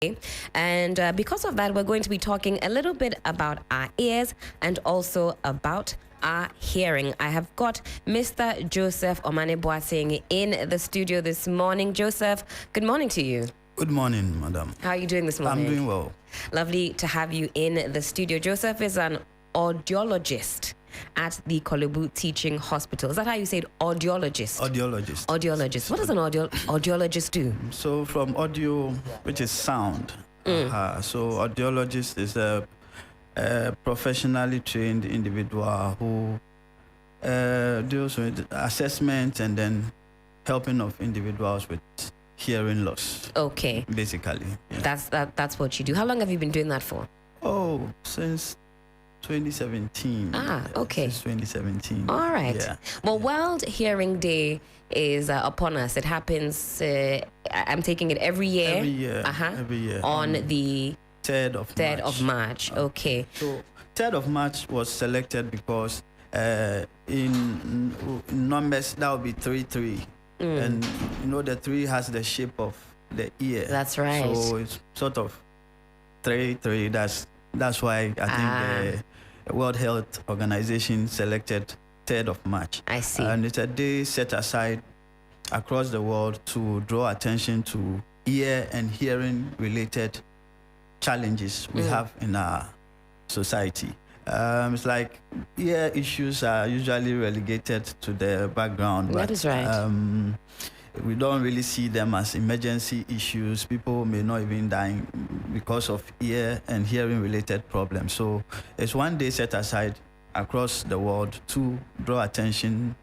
And because of that, we're going to be talking a little bit about our ears and also about our hearing. I have got Mr. Joseph Omane Boateng in the studio this morning. Joseph, good morning to you. Good morning, madam. How are you doing this morning? I'm doing well. Lovely to have you in the studio. Joseph is an audiologist at the Kolebu Teaching Hospital. Is that how you say it? Audiologist? Audiologist. Audiologist. What does an audiologist do? So from audio, which is sound. So audiologist is a professionally trained individual who deals with assessment and then helping of individuals with hearing loss. Okay. Basically. Yeah. That's what you do. How long have you been doing that for? Oh, since 2017. Okay. Since 2017. All right. Yeah. Well, World Hearing Day is upon us. It happens, I'm taking it every year. Every year. Every year. On the 3rd of 3rd of March. Okay. So 3rd of March was selected because in numbers that would be 3-3. And you know the 3 has the shape of the ear. That's right. So it's sort of 3-3. That's why I think the World Health Organization selected 3rd of March. I see. And it's a day set aside across the world to draw attention to ear and hearing related challenges we have in our society. It's like ear issues are usually relegated to the background. That is right. We don't really see them as emergency issues. People may not even die because of ear and hearing related problems. So it's one day set aside across the world to draw attention,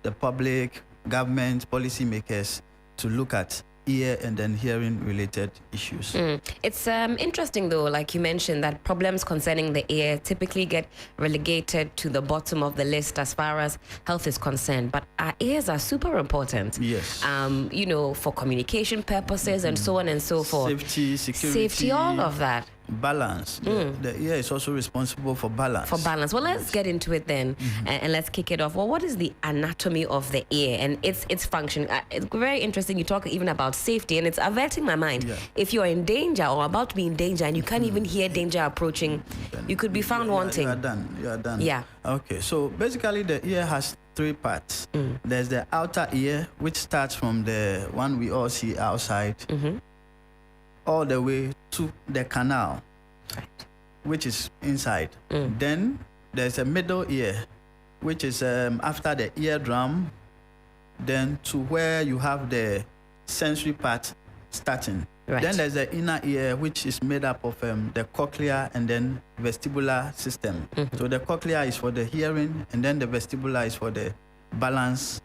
the public, government, policymakers, to look at ear and then hearing related issues. It's interesting though, like you mentioned, that problems concerning the ear typically get relegated to the bottom of the list as far as health is concerned, but our ears are super important. Yes. You know, for communication purposes and so on and so forth. Safety, security, all of that. Balance. The ear is also responsible for balance. Well, let's get into it then, and let's kick it off. Well, what is the anatomy of the ear and its function? It's very interesting. You talk even about safety, and it's averting my mind. Yeah. If you're in danger or about to be in danger and you can't even hear danger approaching, you could be found wanting. You are done. Yeah. Okay, so basically the ear has 3 parts. There's the outer ear, which starts from the one we all see outside, all the way to the canal, which is inside. Then there's a middle ear, which is after the eardrum, then to where you have the sensory part starting. Right. Then there's the inner ear, which is made up of the cochlea and then vestibular system. So the cochlea is for the hearing, and then the vestibular is for the balance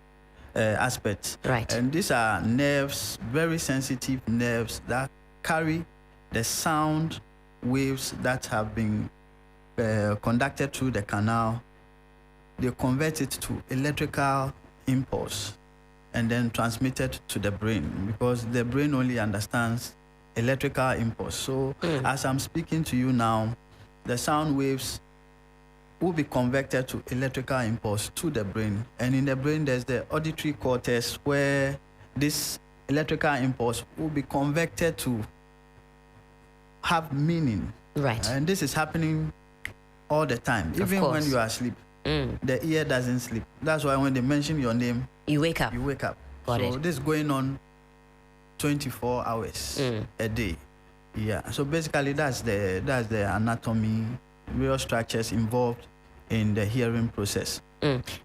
aspect. Right. And these are nerves, very sensitive nerves that carry the sound waves that have been conducted through the canal. They convert it to electrical impulse and then transmit it to the brain, because the brain only understands electrical impulse. So as I'm speaking to you now, the sound waves will be converted to electrical impulse to the brain. And in the brain, there's the auditory cortex, where this electrical impulse will be converted to have meaning. Right. And this is happening all the time, even when you are asleep. The ear doesn't sleep. That's why when they mention your name, you wake up. You wake up. Got so it. this is going on 24 hours a day. Yeah. So basically, that's the anatomy, real structures involved in the hearing process.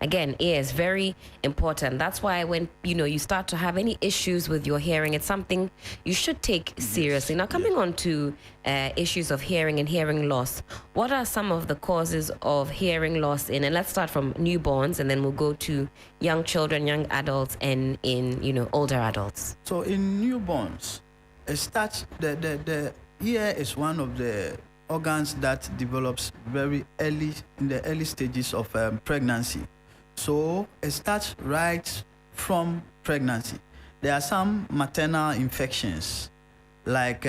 Again, ear is very important. That's why when you start to have any issues with your hearing, it's something you should take seriously. Now, coming on to issues of hearing and hearing loss, what are some of the causes of hearing loss and let's start from newborns, and then we'll go to young children, young adults, and in older adults. So in newborns, it starts the ear is one of the organs that develops very early in the early stages of pregnancy. So it starts right from pregnancy. There are some maternal infections like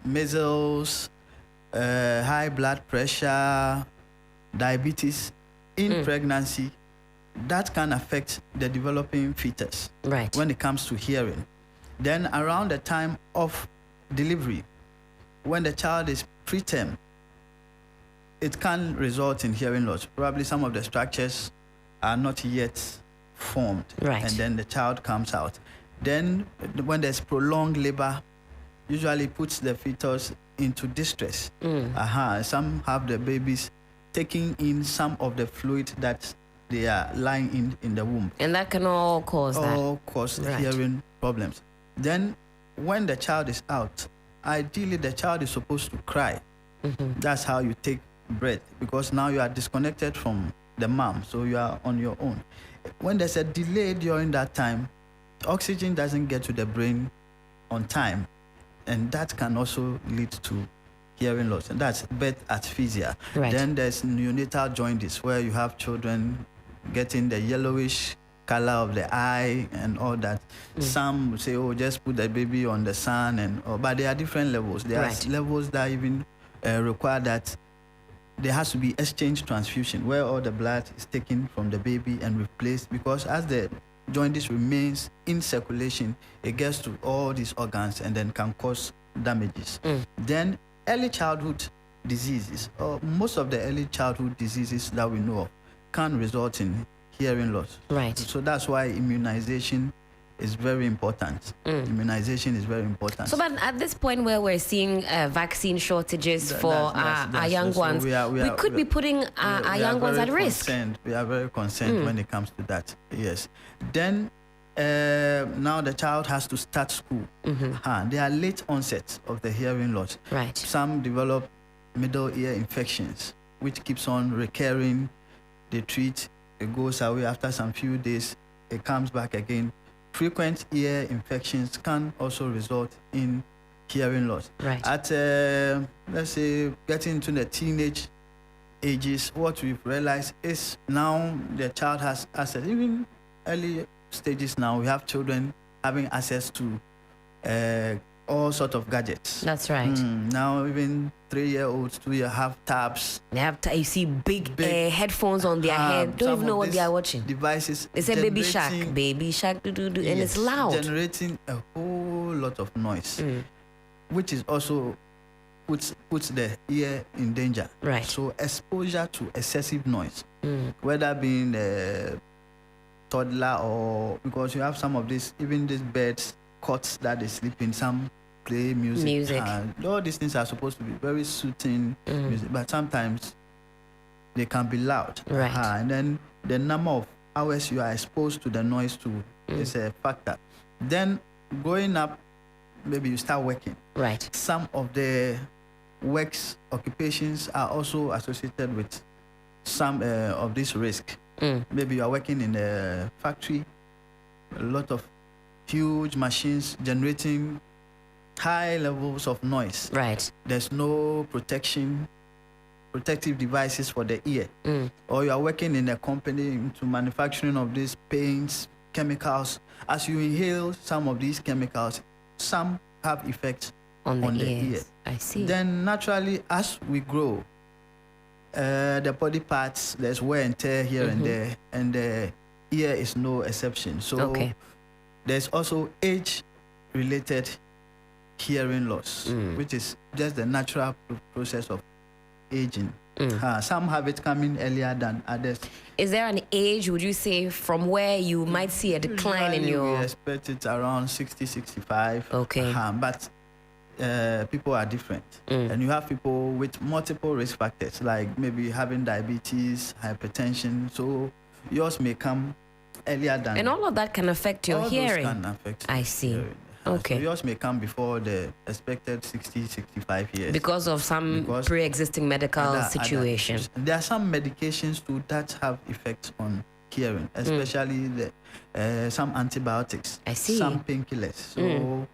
measles, high blood pressure, diabetes in pregnancy that can affect the developing fetus when it comes to hearing. Then around the time of delivery, when the child is preterm, it can result in hearing loss. Probably some of the structures are not yet formed, right, and then the child comes out. Then when there's prolonged labor, usually puts the fetus into distress. Some have the babies taking in some of the fluid that they are lying in the womb. And that can all cause hearing problems. Then when the child is out, ideally the child is supposed to cry. That's how you take breath, because now you are disconnected from the mom, so you are on your own. When there's a delay during that time, oxygen doesn't get to the brain on time, and that can also lead to hearing loss, and that's birth asphyxia. Right. Then there's neonatal jaundice, where you have children getting the yellowish color of the eye and all that. Some say, oh, just put the baby on the sun, but there are different levels. There are levels that even require that there has to be exchange transfusion, where all the blood is taken from the baby and replaced, because as the jaundice remains in circulation, it gets to all these organs and then can cause damages. Then early childhood diseases, or most of the early childhood diseases that we know of, can result in hearing loss. Right. So that's why immunization is very important. Immunization is very important. So, but at this point where we're seeing vaccine shortages for our young ones, we could be putting our young ones at risk. We are very concerned when it comes to that. Yes. Then now the child has to start school. There are late onsets of the hearing loss. Right. Some develop middle ear infections, which keeps on recurring. They treat, it goes away after some few days, it comes back again. Frequent ear infections can also result in hearing loss. Right. At, let's say, getting into the teenage ages, what we've realized is now the child has access, even early stages now, we have children having access to all sorts of gadgets. That's right. Now even 3-year-olds, 2-year have tabs. They have you see big headphones on their head. Don't even know what they are watching. Devices. They say baby shark, and it's loud. Generating a whole lot of noise, which is also puts the ear in danger. Right. So exposure to excessive noise, whether being a toddler or because you have some of these, even these beds, cots that they sleep in, some play music. All these things are supposed to be very soothing music, but sometimes they can be loud. Right. And then the number of hours you are exposed to the noise too is a factor. Then growing up, maybe you start working. Right. Some of the occupations are also associated with some of this risk. Maybe you are working in a factory, a lot of huge machines generating high levels of noise. Right. There's no protective devices for the ear. Or you are working in a company into manufacturing of these paints, chemicals. As you inhale some of these chemicals, some have effects on the ear. I see. Then naturally, as we grow, the body parts, there's wear and tear here and there, and the ear is no exception. So there's also age-related hearing loss, which is just the natural process of aging. Some have it coming earlier than others. Is there an age, would you say, from where you might see a decline in your... We expect it around 60, 65. Okay. But people are different. And you have people with multiple risk factors, like maybe having diabetes, hypertension. So yours may come earlier than... And all of that can affect your hearing. Those can affect I see. Hearing. Okay. So yours may come before the expected 60, 65 years. Because of some pre-existing medical situation. There are some medications too that have effects on hearing, especially some antibiotics. I see. Some painkillers. So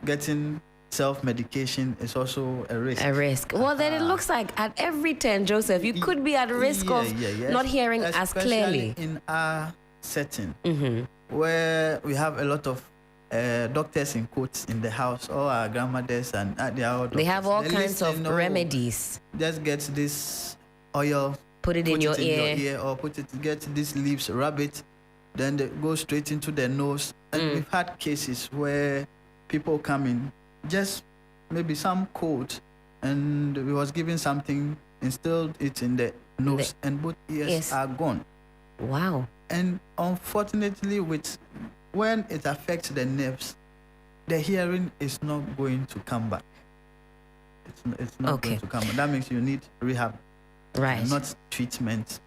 getting self-medication is also a risk. A risk. Well, then it looks like at every turn, Joseph, you could be at risk of not hearing as clearly. Especially in our setting, where we have a lot of doctors in quotes in the house, all our grandmothers, and they have all kinds of remedies. Just get this oil, put it in your ear, or get these leaves, rub it, then they go straight into their nose. And we've had cases where people come in just maybe some cold, and he was given something, instilled it in the nose, and both ears are gone. Wow. And unfortunately, when it affects the nerves, the hearing is not going to come back. It's not going to come back. That means you need rehab, right? Not treatment.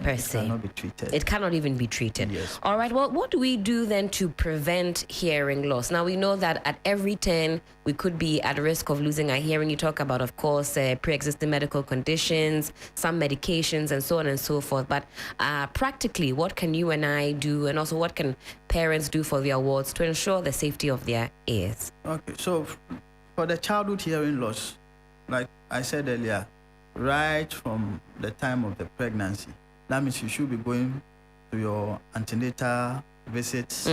Per se. It cannot be treated. It cannot even be treated. Yes. All right. Well, what do we do then to prevent hearing loss? Now, we know that at every turn, we could be at risk of losing our hearing. You talk about, of course, pre-existing medical conditions, some medications, and so on and so forth. But practically, what can you and I do? And also, what can parents do for their wards to ensure the safety of their ears? Okay. So for the childhood hearing loss, like I said earlier, right from the time of the pregnancy, that means you should be going to your antenatal visits,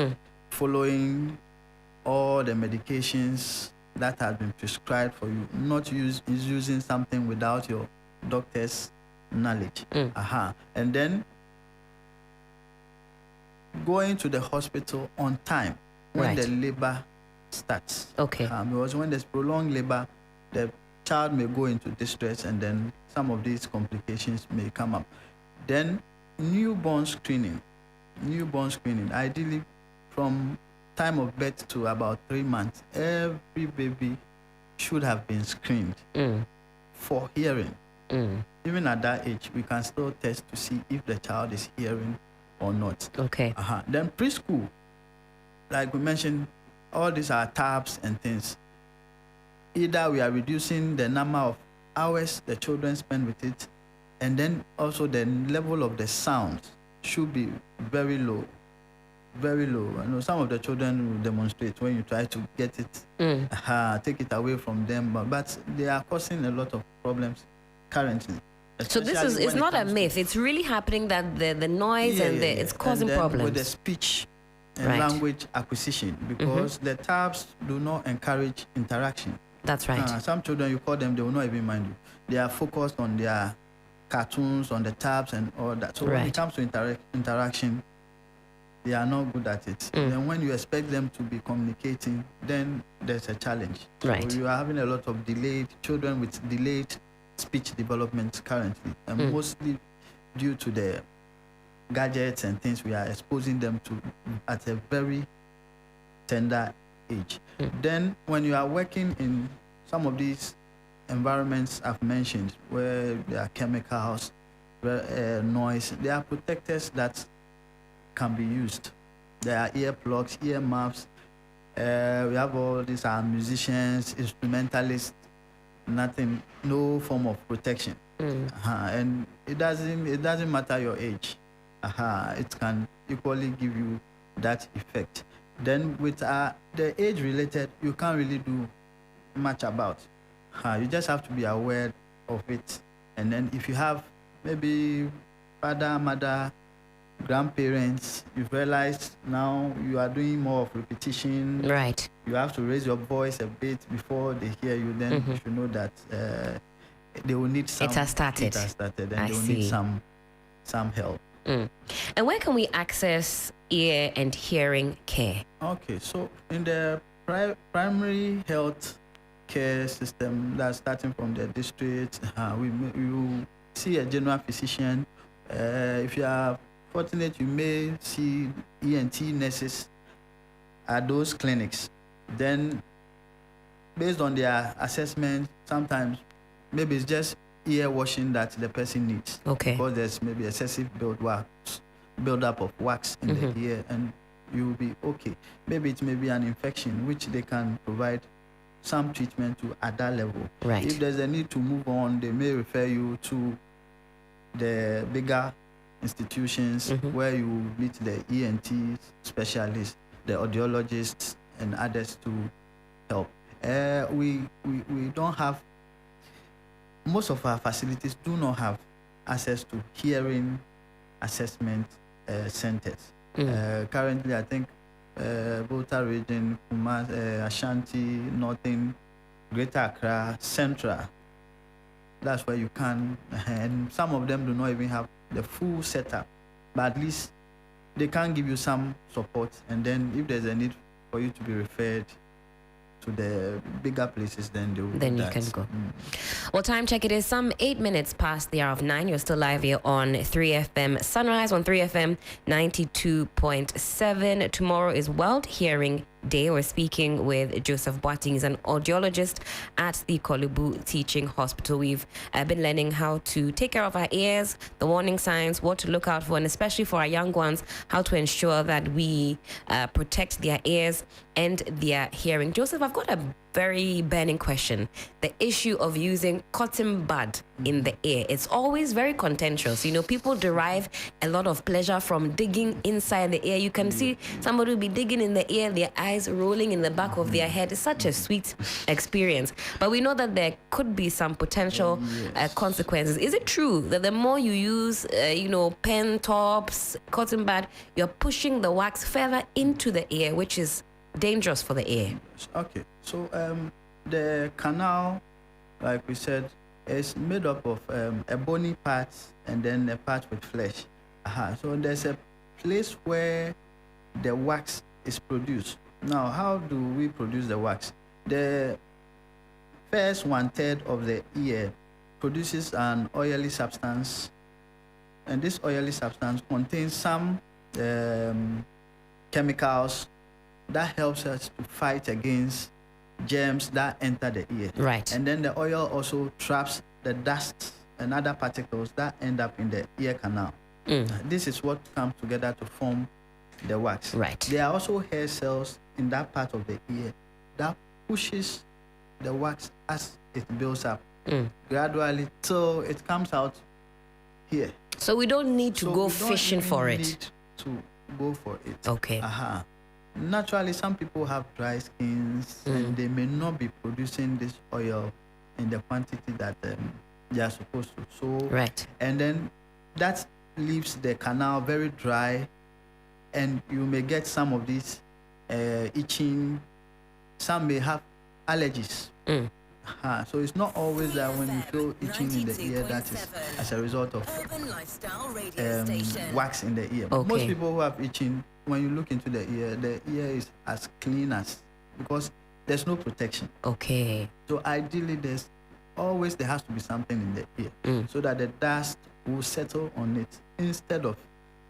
following all the medications that have been prescribed for you, not using something without your doctor's knowledge. And then going to the hospital on time when the labor starts. Okay. Because when there's prolonged labor, the child may go into distress, and then some of these complications may come up. Then newborn screening, ideally from time of birth to about 3 months, every baby should have been screened for hearing. Even at that age, we can still test to see if the child is hearing or not. Okay. Then preschool, like we mentioned, all these are tabs and things. Either we are reducing the number of hours the children spend with it, and then also the level of the sound should be very low. Very low. I know some of the children will demonstrate when you try to get it, take it away from them, but they are causing a lot of problems currently. So this is not a myth. It's really happening, that the noise it's causing problems. With the speech and language acquisition, because the tabs do not encourage interaction. That's right. Some children, you call them, they will not even mind you. They are focused on their cartoons, on the tabs and all that. So when it comes to interaction, they are not good at it. And when you expect them to be communicating, then there's a challenge. Right. So you are having a lot of children with delayed speech development currently, and mostly due to the gadgets and things we are exposing them to at a very tender age. Then when you are working in some of these environments I've mentioned, where there are chemicals, noise, there are protectors that can be used. There are earplugs, ear muffs. We have all these musicians, instrumentalists, no form of protection. And it doesn't matter your age. It can equally give you that effect. Then with the age related, you can't really do much about. You just have to be aware of it. And then if you have maybe father, mother, grandparents, you've realized now you are doing more of repetition. Right. You have to raise your voice a bit before they hear you. Then you should know that they will need some. It has started. And they will need some help. And where can we access ear and hearing care? Okay, so in the primary health care system, that's starting from the district, you see a general physician. If you are fortunate, you may see ENT nurses at those clinics. Then, based on their assessment, sometimes maybe it's just ear washing that the person needs. Okay. Because there's maybe excessive build-up of wax in the ear, and you will be okay. Maybe it may be an infection, which they can provide some treatment to at that level. Right. If there's a need to move on, they may refer you to the bigger institutions where you meet the ENT specialists, the audiologists, and others to help. We don't have, most of our facilities do not have access to hearing assessment centers. Currently, I think Volta region, Ashanti, Northern, Greater Accra, Central, that's where you can, and some of them do not even have the full setup, but at least they can give you some support, and then if there's a need for you to be referred to the bigger places, then they will Then do you that. can go. Well, time check. It is some 8 minutes past the hour of 9. You're still live here on 3FM Sunrise on 3FM 92.7. Tomorrow is World Hearing Day. We're speaking with Joseph Boateng. He's an audiologist at the Kolubu Teaching Hospital. We've been learning how to take care of our ears, the warning signs, what to look out for, and especially for our young ones, how to ensure that we protect their ears and their hearing. Joseph, I've got a very burning question. The issue of using cotton bud in the ear. It's always very contentious. You know, people derive a lot of pleasure from digging inside the ear. You can see somebody will be digging in the ear, their eyes rolling in the back of their head. It's such a sweet experience. But we know that there could be some potential consequences. Is it true that the more you use, pen tops, cotton bud, you're pushing the wax further into the ear, which is dangerous for the ear? Okay, so the canal, like we said, is made up of a bony part and then a part with flesh. So there's a place where the wax is produced. Now, how do we produce the wax? The first 1/3 of the ear produces an oily substance, and this oily substance contains some chemicals that helps us to fight against germs that enter the ear. Right. And then the oil also traps the dust and other particles that end up in the ear canal. This is what comes together to form the wax. Right. There are also hair cells in that part of the ear that pushes the wax as it builds up gradually till it comes out here. So we don't need to go fishing for it. Need to go for it. Okay. Naturally, some people have dry skins and they may not be producing this oil in the quantity that they are supposed to. So, right. And then that leaves the canal very dry, and you may get some of these itching. Some may have allergies. So it's not always that when you feel itching in the ear, that is as a result of wax in the ear. Okay. Most people who have itching, when you look into the ear is as clean as, because there's no protection. Okay. So ideally, there has to be something in the ear so that the dust will settle on it instead of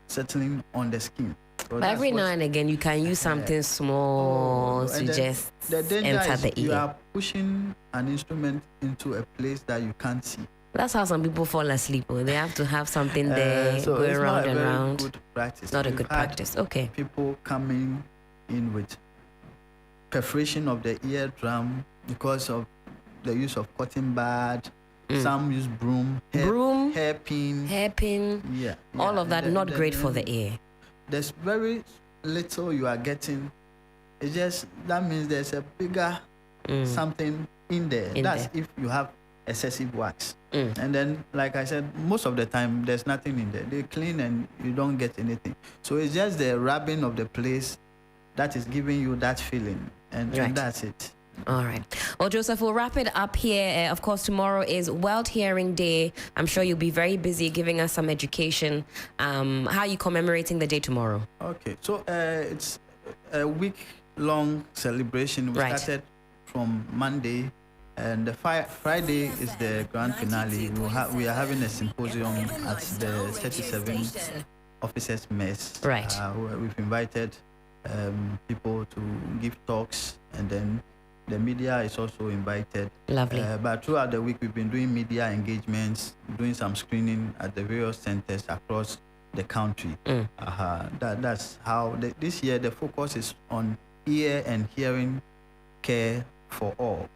settling on the skin. So but every now and again, you can use something small to just the danger enter is the ear. You are pushing an instrument into a place that you can't see. That's how some people fall asleep. They have to have something there so going it's round not and a very round. good practice. Not a We've good had practice. Okay. People coming in with perforation of the eardrum because of the use of cotton bud. Some use hairpin. Yeah. All of that not great for the ear. There's very little you are getting. It's just that means there's a bigger something in there. That's if you have excessive wax. And then, like I said, most of the time there's nothing in there. They clean and you don't get anything. So it's just the rubbing of the place that is giving you that feeling, and that's it. All right. Well, Joseph, we'll wrap it up here. Of course, tomorrow is World Hearing Day. I'm sure you'll be very busy giving us some education. How are you commemorating the day tomorrow? Okay. So it's a week-long celebration. We started from Monday, and the Friday is the grand finale. We are having a symposium at the 37th Officers Mess. Right. We've invited people to give talks, and then the media is also invited. Lovely. But throughout the week, we've been doing media engagements, doing some screening at the various centers across the country. That's how this year the focus is on ear and hearing care for all.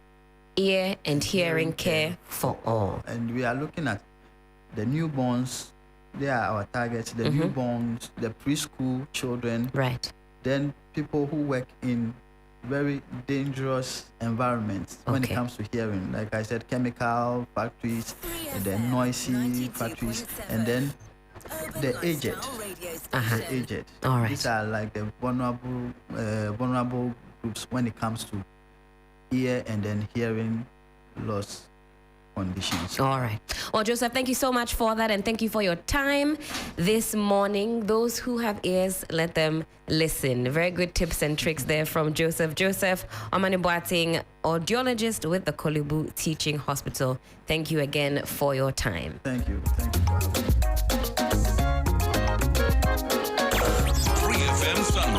Ear and hearing care for all. And we are looking at the newborns. They are our targets. The newborns, the preschool children. Right. Then people who work in very dangerous environments when it comes to hearing. Like I said, chemical factories, and then noisy factories, and then the aged. The aged. All right. These are like the vulnerable groups when it comes to ear and then hearing loss. conditions. All right. Well, Joseph, thank you so much for that, and thank you for your time this morning. Those who have ears, let them listen. Very good tips and tricks there from Joseph. Joseph Omane Boateng, audiologist with the Kolibu Teaching Hospital. Thank you again for your time. Thank you.